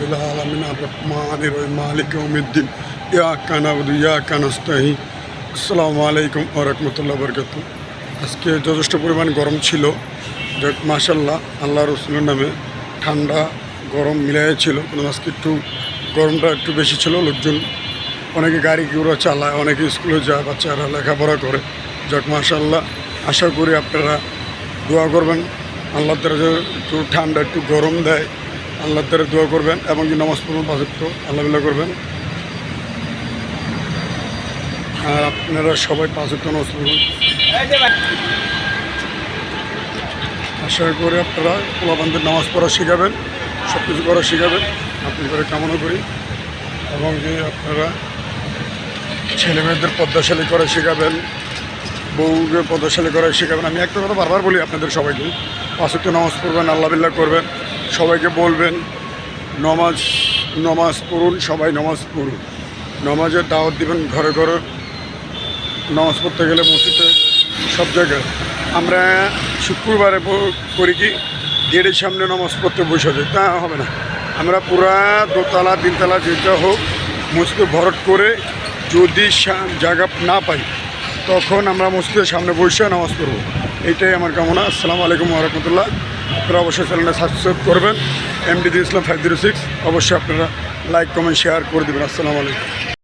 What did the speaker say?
রব্বিল আলামিন আর রহমানির রহিম মালিক ইয়াউমিদ্দিন ইয়াকা না'বুদু ওয়া ইয়াকা নাস্তাঈন। আসসালামু আলাইকুম ওয়া রাহমাতুল্লাহি ওয়া বারাকাতুহু। আজকে যথেষ্ট পরিমাণ গরম ছিল, যাক মাশাআল্লাহ আল্লাহ রসুলের নামে ঠান্ডা গরম মিলাই ছিল, কিন্তু আজকে একটু গরমটা একটু বেশি ছিল। লোকজন অনেকে গাড়ি ঘোড়া চালায়, অনেকে স্কুলে যায়, বাচ্চারা লেখাপড়া করে। যাক মাশাআল্লাহ, আশা করি আপনারা দোয়া করবেন আল্লাহ তাআলা যে একটু ঠান্ডা একটু গরম দেয়, আল্লাহ তাআলা দোয়া করবেন এবং কি নামাজ পড়বেন, পাঁচ ওয়াক্ত আল্লাহ করবেন। আর আপনারা সবাই পাঁচ ওয়াক্ত নামাজ পড়বেন। আশা করি আপনারা পোলাপানদের নামাজ পড়া শেখাবেন, সব কিছু করা শেখাবেন, আপনি করে কামনা করি। এবং যে আপনারা ছেলে মেয়েদের পদ্মাশালী করা শেখাবেন, বউকে পদ্মাশালী করা শেখাবেন। আমি একটা কথা বারবার বলি আপনাদের সবাইকে, পাঁচ ওয়াক্ত নামাজ পড়বেন, আল্লাহ বিল্লাহ করবেন, সবাইকে বলবেন নমাজ পড়ুন, সবাই নামাজ পড়ুন, নামাজের দাওয়াত দিবেন ঘরে ঘরে। নামাজ পড়তে গেলে মসজিদে সব জায়গায় আমরা শুক্রবারে করি কি গেটের সামনে নামাজ পড়তে বসে যাই, তা হবে না। আমরা পুরা দোতলা তিনতলা যেটা হোক মসজিদে ভরট করে, যদি জায়গা না পাই তখন আমরা মসজিদের সামনে বসে নামাজ পড়ব। এইটাই আমার কামনা। আসসালামু আলাইকুম ওয়া রাহমাতুল্লাহ। আপনারা অবশ্যই চ্যানেলটা সাবস্ক্রাইব করবেন, MD ইসলাম 506। অবশ্যই আপনারা লাইক কমেন্ট শেয়ার করে দেবেন। আসসালামু আলাইকুম।